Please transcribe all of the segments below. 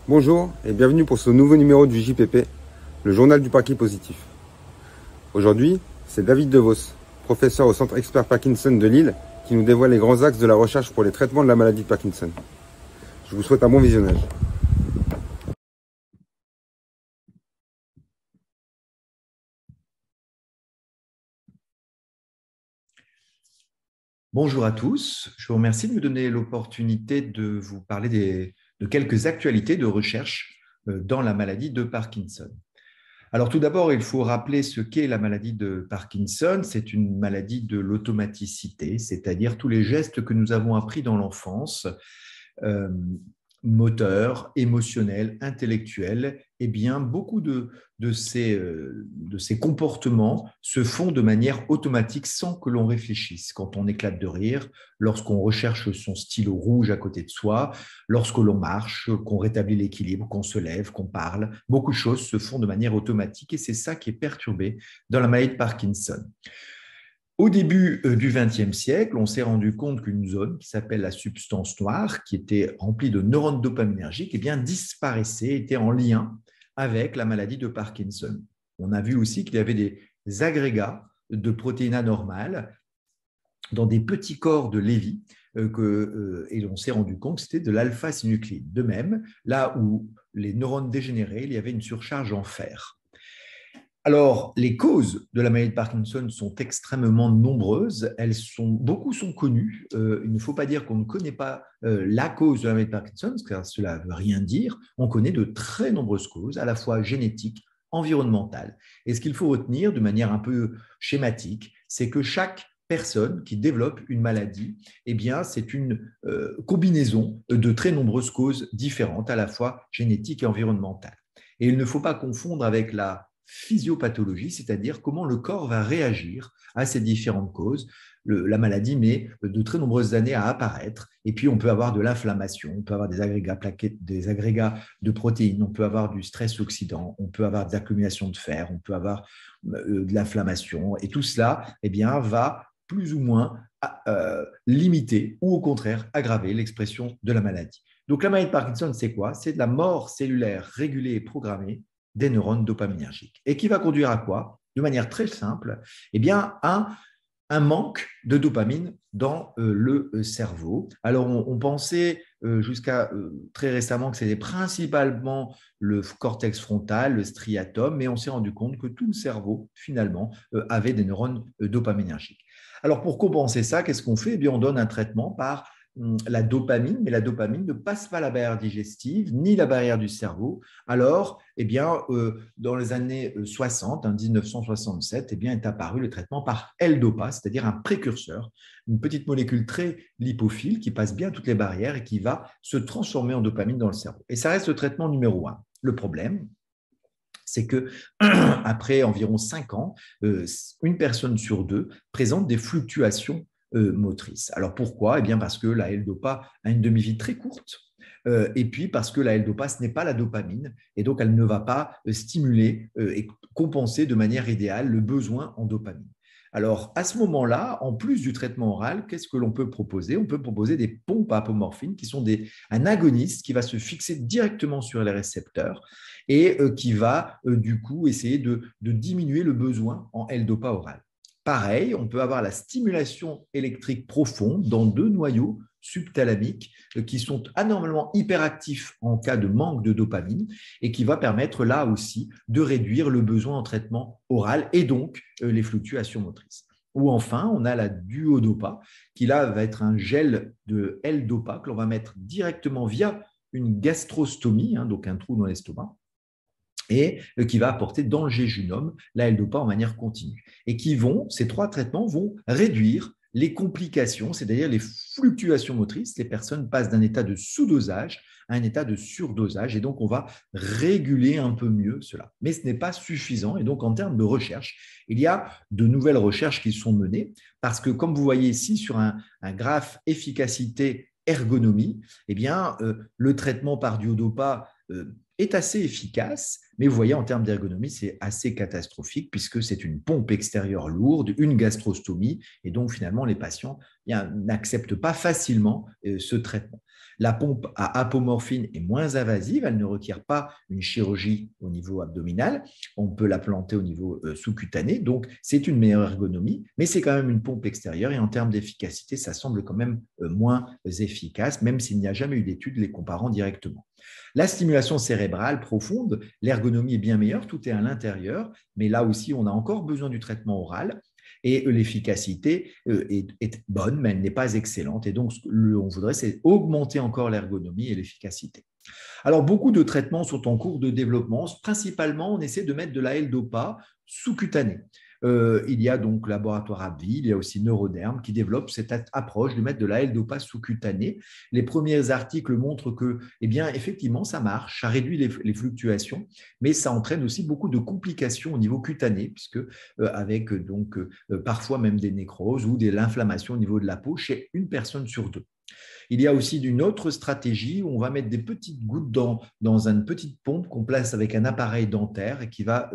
Bonjour et bienvenue pour ce nouveau numéro du JPP, le journal du Parking positif. Aujourd'hui, c'est David Devos, professeur au Centre Expert Parkinson de Lille, qui nous dévoile les grands axes de la recherche pour les traitements de la maladie de Parkinson. Je vous souhaite un bon visionnage. Bonjour à tous, je vous remercie de me donner l'opportunité de vous parler de quelques actualités de recherche dans la maladie de Parkinson. Alors tout d'abord, il faut rappeler ce qu'est la maladie de Parkinson. C'est une maladie de l'automaticité, c'est-à-dire tous les gestes que nous avons appris dans l'enfance, euh, moteurs, émotionnels, intellectuels, eh bien, beaucoup de ces comportements se font de manière automatique sans que l'on réfléchisse. Quand on éclate de rire, lorsqu'on recherche son stylo rouge à côté de soi, lorsque l'on marche, qu'on rétablit l'équilibre, qu'on se lève, qu'on parle, beaucoup de choses se font de manière automatique et c'est ça qui est perturbé dans la maladie de Parkinson. Au début du XXe siècle, on s'est rendu compte qu'une zone qui s'appelle la substance noire, qui était remplie de neurones dopaminergiques, eh bien, disparaissait, était en lien avec la maladie de Parkinson. On a vu aussi qu'il y avait des agrégats de protéines anormales dans des petits corps de Lévy, et on s'est rendu compte que c'était de l'alpha-synucléine. De même, là où les neurones dégénéraient, il y avait une surcharge en fer. Alors, les causes de la maladie de Parkinson sont extrêmement nombreuses. Beaucoup sont connues. Il ne faut pas dire qu'on ne connaît pas la cause de la maladie de Parkinson, car cela ne veut rien dire. On connaît de très nombreuses causes, à la fois génétiques, environnementales. Et ce qu'il faut retenir de manière un peu schématique, c'est que chaque personne qui développe une maladie, eh bien, c'est une combinaison de très nombreuses causes différentes, à la fois génétiques et environnementales. Et il ne faut pas confondre avec la physiopathologie, c'est-à-dire comment le corps va réagir à ces différentes causes. La maladie met de très nombreuses années à apparaître, et puis on peut avoir de l'inflammation, on peut avoir des agrégats plaquettes, des agrégats de protéines, on peut avoir du stress oxydant, on peut avoir des accumulations de fer, on peut avoir de l'inflammation, et tout cela eh bien, va plus ou moins limiter ou au contraire aggraver l'expression de la maladie. Donc la maladie de Parkinson, c'est quoi? C'est de la mort cellulaire régulée et programmée des neurones dopaminergiques. Et qui va conduire à quoi? De manière très simple, eh bien, à un manque de dopamine dans le cerveau. Alors, on pensait jusqu'à très récemment que c'était principalement le cortex frontal, le striatum, mais on s'est rendu compte que tout le cerveau, finalement, avait des neurones dopaminergiques. Alors, pour compenser ça, qu'est-ce qu'on fait? Eh bien, on donne un traitement par la dopamine, mais la dopamine ne passe pas la barrière digestive ni la barrière du cerveau. Alors, eh bien, dans les années 60, 1967, eh bien, est apparu le traitement par L-Dopa, c'est-à-dire un précurseur, une petite molécule très lipophile qui passe bien toutes les barrières et qui va se transformer en dopamine dans le cerveau. Et ça reste le traitement numéro un. Le problème, c'est que après environ 5 ans, une personne sur deux présente des fluctuations motrices. Alors pourquoi? Eh bien parce que la L-Dopa a une demi-vie très courte. Et puis parce que la L-Dopa, ce n'est pas la dopamine, et donc elle ne va pas stimuler et compenser de manière idéale le besoin en dopamine. Alors, à ce moment-là, en plus du traitement oral, qu'est-ce que l'on peut proposer? On peut proposer des pompes à apomorphine qui sont un agoniste qui va se fixer directement sur les récepteurs et qui va du coup essayer de diminuer le besoin en L-Dopa oral. Pareil, on peut avoir la stimulation électrique profonde dans deux noyaux subthalamiques qui sont anormalement hyperactifs en cas de manque de dopamine et qui va permettre là aussi de réduire le besoin en traitement oral et donc les fluctuations motrices. Ou enfin, on a la duodopa qui là va être un gel de L-Dopa que l'on va mettre directement via une gastrostomie, donc un trou dans l'estomac, et qui va apporter dans le jéjunum la L-Dopa en manière continue. Et ces trois traitements vont réduire les complications, c'est-à-dire les fluctuations motrices. Les personnes passent d'un état de sous-dosage à un état de surdosage, et donc on va réguler un peu mieux cela. Mais ce n'est pas suffisant, et donc en termes de recherche, il y a de nouvelles recherches qui sont menées, parce que comme vous voyez ici sur un graphe efficacité ergonomie, eh bien, le traitement par duodopa est assez efficace, mais vous voyez, en termes d'ergonomie, c'est assez catastrophique puisque c'est une pompe extérieure lourde, une gastrostomie, et donc finalement, les patients n'acceptent pas facilement ce traitement. La pompe à apomorphine est moins invasive, elle ne requiert pas une chirurgie au niveau abdominal, on peut la planter au niveau sous-cutané, donc c'est une meilleure ergonomie, mais c'est quand même une pompe extérieure et en termes d'efficacité, ça semble quand même moins efficace, même s'il n'y a jamais eu d'études les comparant directement. La stimulation cérébrale profonde, l'ergonomie est bien meilleure, tout est à l'intérieur, mais là aussi, on a encore besoin du traitement oral et l'efficacité est bonne, mais elle n'est pas excellente. Et donc, ce qu'on voudrait, c'est augmenter encore l'ergonomie et l'efficacité. Alors, beaucoup de traitements sont en cours de développement. Principalement, on essaie de mettre de la L-Dopa sous-cutanée. Il y a donc Laboratoire AbbVie, il y a aussi Neuroderm qui développe cette approche de mettre de la L-Dopa sous-cutanée. Les premiers articles montrent que, eh bien, effectivement, ça marche, ça réduit les fluctuations, mais ça entraîne aussi beaucoup de complications au niveau cutané, puisque avec donc parfois même des nécroses ou de l'inflammation au niveau de la peau chez une personne sur deux. Il y a aussi une autre stratégie où on va mettre des petites gouttes dans une petite pompe qu'on place avec un appareil dentaire et qui va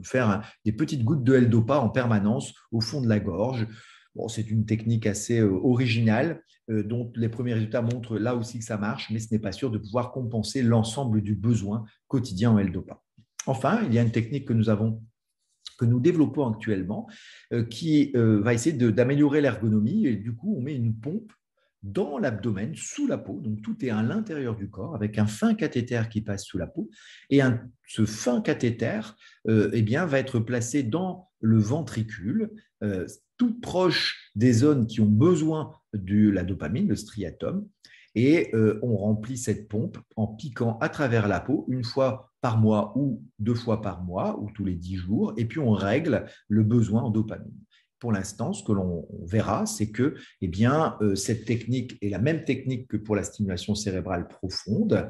faire des petites gouttes de L-Dopa en permanence au fond de la gorge. Bon, c'est une technique assez originale dont les premiers résultats montrent là aussi que ça marche, mais ce n'est pas sûr de pouvoir compenser l'ensemble du besoin quotidien en L-Dopa. Enfin, il y a une technique que nous développons actuellement, qui va essayer d'améliorer l'ergonomie. Et du coup, on met une pompe dans l'abdomen, sous la peau. Donc, tout est à l'intérieur du corps, avec un fin cathéter qui passe sous la peau. Et ce fin cathéter eh bien, va être placé dans le ventricule, tout proche des zones qui ont besoin de la dopamine, le striatum. Et on remplit cette pompe en piquant à travers la peau une fois par mois ou 2 fois par mois ou tous les 10 jours. Et puis, on règle le besoin en dopamine. Pour l'instant, ce que l'on verra, c'est que eh bien, cette technique est la même technique que pour la stimulation cérébrale profonde.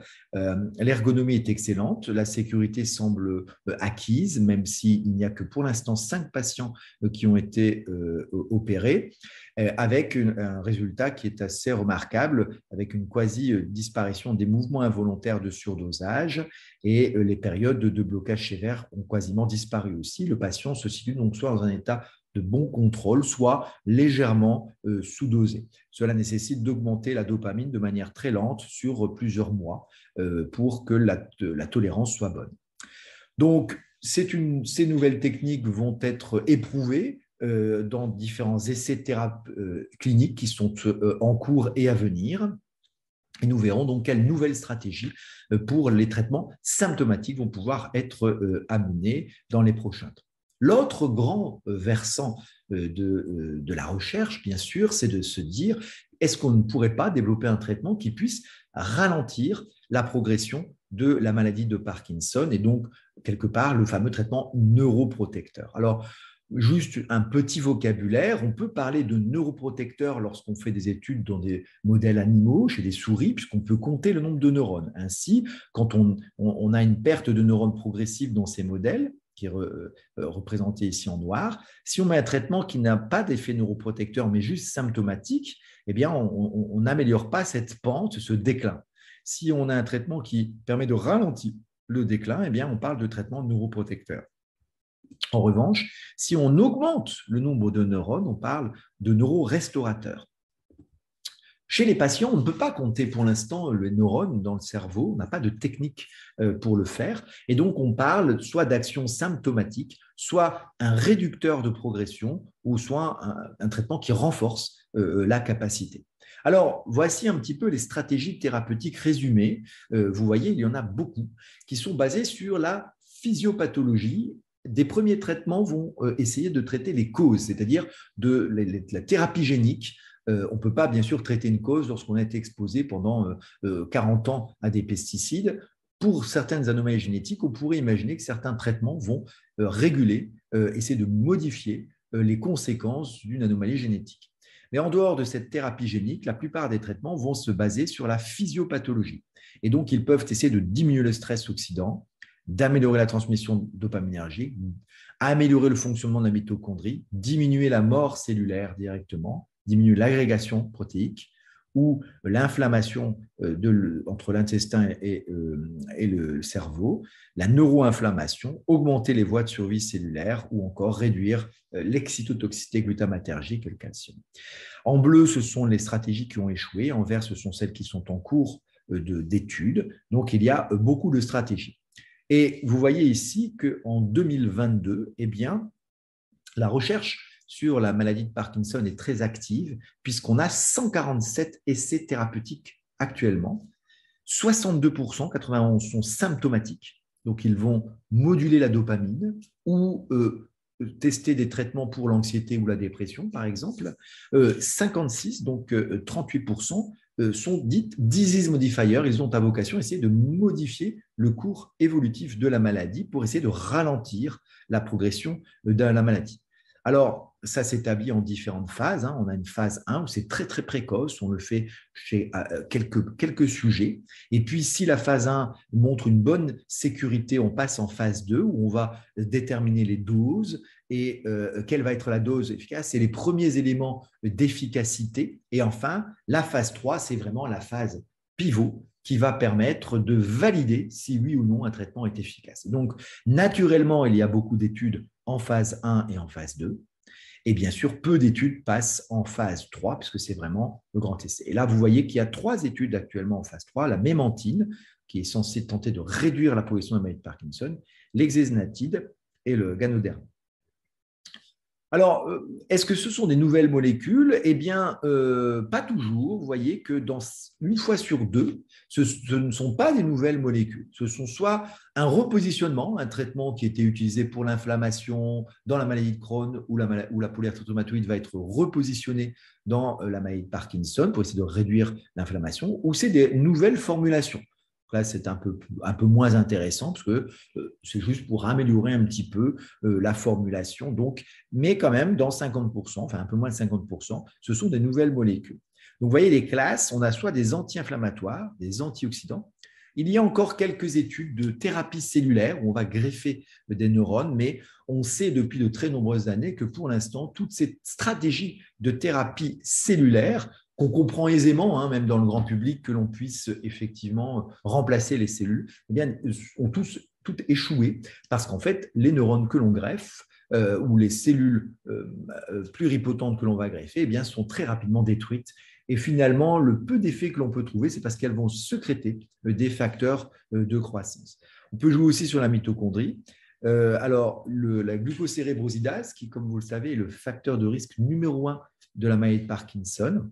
L'ergonomie est excellente, la sécurité semble acquise, même s'il n'y a que pour l'instant 5 patients qui ont été opérés, avec un résultat qui est assez remarquable, avec une quasi-disparition des mouvements involontaires de surdosage et les périodes de blocage sévère ont quasiment disparu aussi. Le patient se situe donc soit dans un état de bon contrôle, soit légèrement sous-dosé. Cela nécessite d'augmenter la dopamine de manière très lente sur plusieurs mois pour que la tolérance soit bonne. Donc, ces nouvelles techniques vont être éprouvées dans différents essais cliniques qui sont en cours et à venir. Et nous verrons donc quelles nouvelles stratégies pour les traitements symptomatiques vont pouvoir être amenées dans les prochains temps. L'autre grand versant de la recherche, bien sûr, c'est de se dire, est-ce qu'on ne pourrait pas développer un traitement qui puisse ralentir la progression de la maladie de Parkinson et donc, quelque part, le fameux traitement neuroprotecteur. Alors, juste un petit vocabulaire, on peut parler de neuroprotecteur lorsqu'on fait des études dans des modèles animaux, chez des souris, puisqu'on peut compter le nombre de neurones. Ainsi, quand on a une perte de neurones progressive dans ces modèles, qui est représenté ici en noir, si on met un traitement qui n'a pas d'effet neuroprotecteur, mais juste symptomatique, eh bien, on n'améliore pas cette pente, ce déclin. Si on a un traitement qui permet de ralentir le déclin, eh bien, on parle de traitement neuroprotecteur. En revanche, si on augmente le nombre de neurones, on parle de neurorestaurateurs. Chez les patients, on ne peut pas compter pour l'instant les neurones dans le cerveau, on n'a pas de technique pour le faire, et donc on parle soit d'action symptomatique, soit un réducteur de progression, ou soit un traitement qui renforce la capacité. Alors, voici un petit peu les stratégies thérapeutiques résumées. Vous voyez, il y en a beaucoup qui sont basées sur la physiopathologie. Des premiers traitements vont essayer de traiter les causes, c'est-à-dire de la thérapie génique. On ne peut pas, bien sûr, traiter une cause lorsqu'on a été exposé pendant 40 ans à des pesticides. Pour certaines anomalies génétiques, on pourrait imaginer que certains traitements vont réguler, essayer de modifier les conséquences d'une anomalie génétique. Mais en dehors de cette thérapie génique, la plupart des traitements vont se baser sur la physiopathologie. Et donc, ils peuvent essayer de diminuer le stress oxydant, d'améliorer la transmission dopaminergique, améliorer le fonctionnement de la mitochondrie, diminuer la mort cellulaire directement, diminuer l'agrégation protéique, ou l'inflammation entre l'intestin et le cerveau, la neuroinflammation, augmenter les voies de survie cellulaire ou encore réduire l'excytotoxicité glutamatergique et le calcium. En bleu, ce sont les stratégies qui ont échoué. En vert, ce sont celles qui sont en cours d'études. Donc, il y a beaucoup de stratégies. Et vous voyez ici qu'en 2022, eh bien, la recherche sur la maladie de Parkinson est très active puisqu'on a 147 essais thérapeutiques actuellement. 62%, 91 sont symptomatiques. Donc, ils vont moduler la dopamine ou tester des traitements pour l'anxiété ou la dépression, par exemple. 56, donc 38%, sont dites disease modifiers. Ils ont à vocation essayer de modifier le cours évolutif de la maladie pour essayer de ralentir la progression de la maladie. Alors, ça s'établit en différentes phases. On a une phase 1 où c'est très, très précoce. On le fait chez quelques sujets. Et puis, si la phase 1 montre une bonne sécurité, on passe en phase 2 où on va déterminer les doses et quelle va être la dose efficace et les premiers éléments d'efficacité. Et enfin, la phase 3, c'est vraiment la phase pivot qui va permettre de valider si oui ou non un traitement est efficace. Donc, naturellement, il y a beaucoup d'études en phase 1 et en phase 2. Et bien sûr, peu d'études passent en phase 3, puisque c'est vraiment le grand essai. Et là, vous voyez qu'il y a 3 études actuellement en phase 3, la mémantine, qui est censée tenter de réduire la progression de la maladie de Parkinson, l'exéznatide et le ganoderm. Alors, est-ce que ce sont des nouvelles molécules? Eh bien, pas toujours. Vous voyez que une fois sur deux, ce ne sont pas des nouvelles molécules. Ce sont soit un repositionnement, un traitement qui était utilisé pour l'inflammation dans la maladie de Crohn ou la polyarthrite rhumatoïde va être repositionné dans la maladie de Parkinson pour essayer de réduire l'inflammation, ou c'est des nouvelles formulations. Là, c'est un peu moins intéressant parce que c'est juste pour améliorer un petit peu la formulation. Donc, mais quand même, dans 50%, enfin un peu moins de 50%, ce sont des nouvelles molécules. Donc, vous voyez les classes, on a soit des anti-inflammatoires, des antioxydants. Il y a encore quelques études de thérapie cellulaire où on va greffer des neurones, mais on sait depuis de très nombreuses années que pour l'instant, toutes ces stratégies de thérapie cellulaire qu'on comprend aisément, même dans le grand public, que l'on puisse effectivement remplacer les cellules, eh bien, ont toutes échoué parce qu'en fait, les neurones que l'on greffe ou les cellules pluripotentes que l'on va greffer eh bien, sont très rapidement détruites. Et finalement, le peu d'effets que l'on peut trouver, c'est parce qu'elles vont sécréter des facteurs de croissance. On peut jouer aussi sur la mitochondrie. Alors, la glucocérébrosidase, qui, comme vous le savez, est le facteur de risque numéro 1 de la maladie de Parkinson,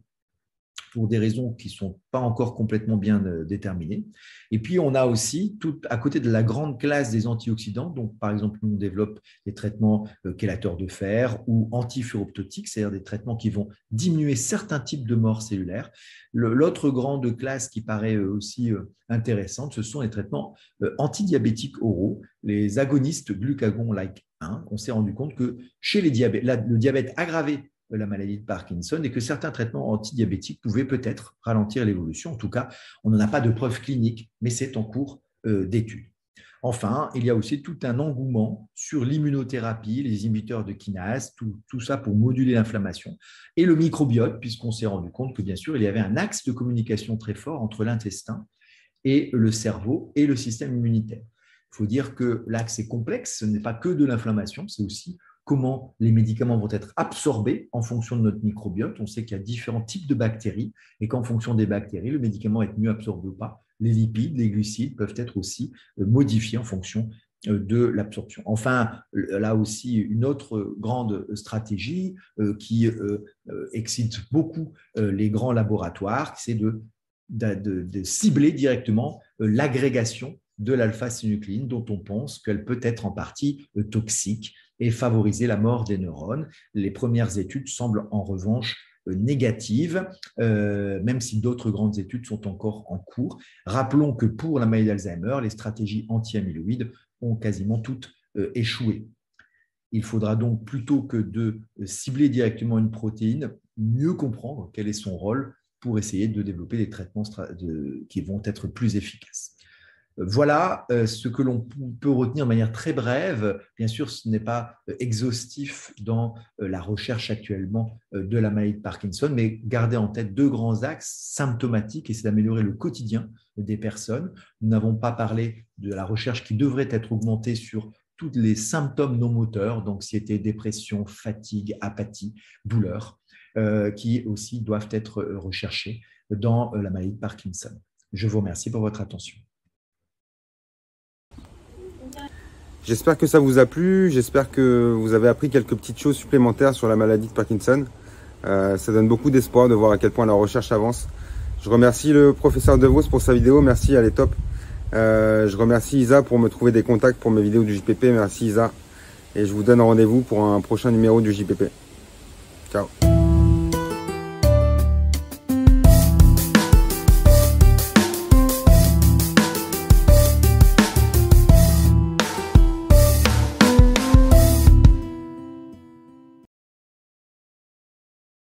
pour des raisons qui ne sont pas encore complètement bien déterminées. Et puis, on a aussi, à côté de la grande classe des antioxydants, donc par exemple, nous, on développe des traitements chélateurs de fer ou antifuroptotiques, c'est-à-dire des traitements qui vont diminuer certains types de morts cellulaires. L'autre grande classe qui paraît aussi intéressante, ce sont les traitements antidiabétiques oraux, les agonistes glucagon-like 1. On s'est rendu compte que chez le diabète aggravé la maladie de Parkinson et que certains traitements antidiabétiques pouvaient peut-être ralentir l'évolution. En tout cas, on n'en a pas de preuves cliniques, mais c'est en cours d'études. Enfin, il y a aussi tout un engouement sur l'immunothérapie, les inhibiteurs de kinase, tout ça pour moduler l'inflammation, et le microbiote, puisqu'on s'est rendu compte que, bien sûr, il y avait un axe de communication très fort entre l'intestin et le cerveau et le système immunitaire. Il faut dire que l'axe est complexe, ce n'est pas que de l'inflammation, c'est aussi comment les médicaments vont être absorbés en fonction de notre microbiote. On sait qu'il y a différents types de bactéries et qu'en fonction des bactéries, le médicament va être mieux absorbé ou pas. Les lipides, les glucides peuvent être aussi modifiés en fonction de l'absorption. Enfin, là aussi, une autre grande stratégie qui excite beaucoup les grands laboratoires, c'est de cibler directement l'agrégation de l'alpha-synucléine dont on pense qu'elle peut être en partie toxique et favoriser la mort des neurones. Les premières études semblent en revanche négatives, même si d'autres grandes études sont encore en cours. Rappelons que pour la maladie d'Alzheimer, les stratégies anti-amyloïdes ont quasiment toutes échoué. Il faudra donc, plutôt que de cibler directement une protéine, mieux comprendre quel est son rôle pour essayer de développer des traitements qui vont être plus efficaces. Voilà ce que l'on peut retenir de manière très brève. Bien sûr, ce n'est pas exhaustif dans la recherche actuellement de la maladie de Parkinson, mais gardez en tête deux grands axes symptomatiques, et c'est d'améliorer le quotidien des personnes. Nous n'avons pas parlé de la recherche qui devrait être augmentée sur tous les symptômes non moteurs, d'anxiété, dépression, fatigue, apathie, douleur, qui aussi doivent être recherchés dans la maladie de Parkinson. Je vous remercie pour votre attention. J'espère que ça vous a plu, j'espère que vous avez appris quelques petites choses supplémentaires sur la maladie de Parkinson. Ça donne beaucoup d'espoir de voir à quel point la recherche avance. Je remercie le professeur DeVos pour sa vidéo, merci, elle est top. Je remercie Isa pour me trouver des contacts pour mes vidéos du JPP, merci Isa. Et je vous donne rendez-vous pour un prochain numéro du JPP. Ciao.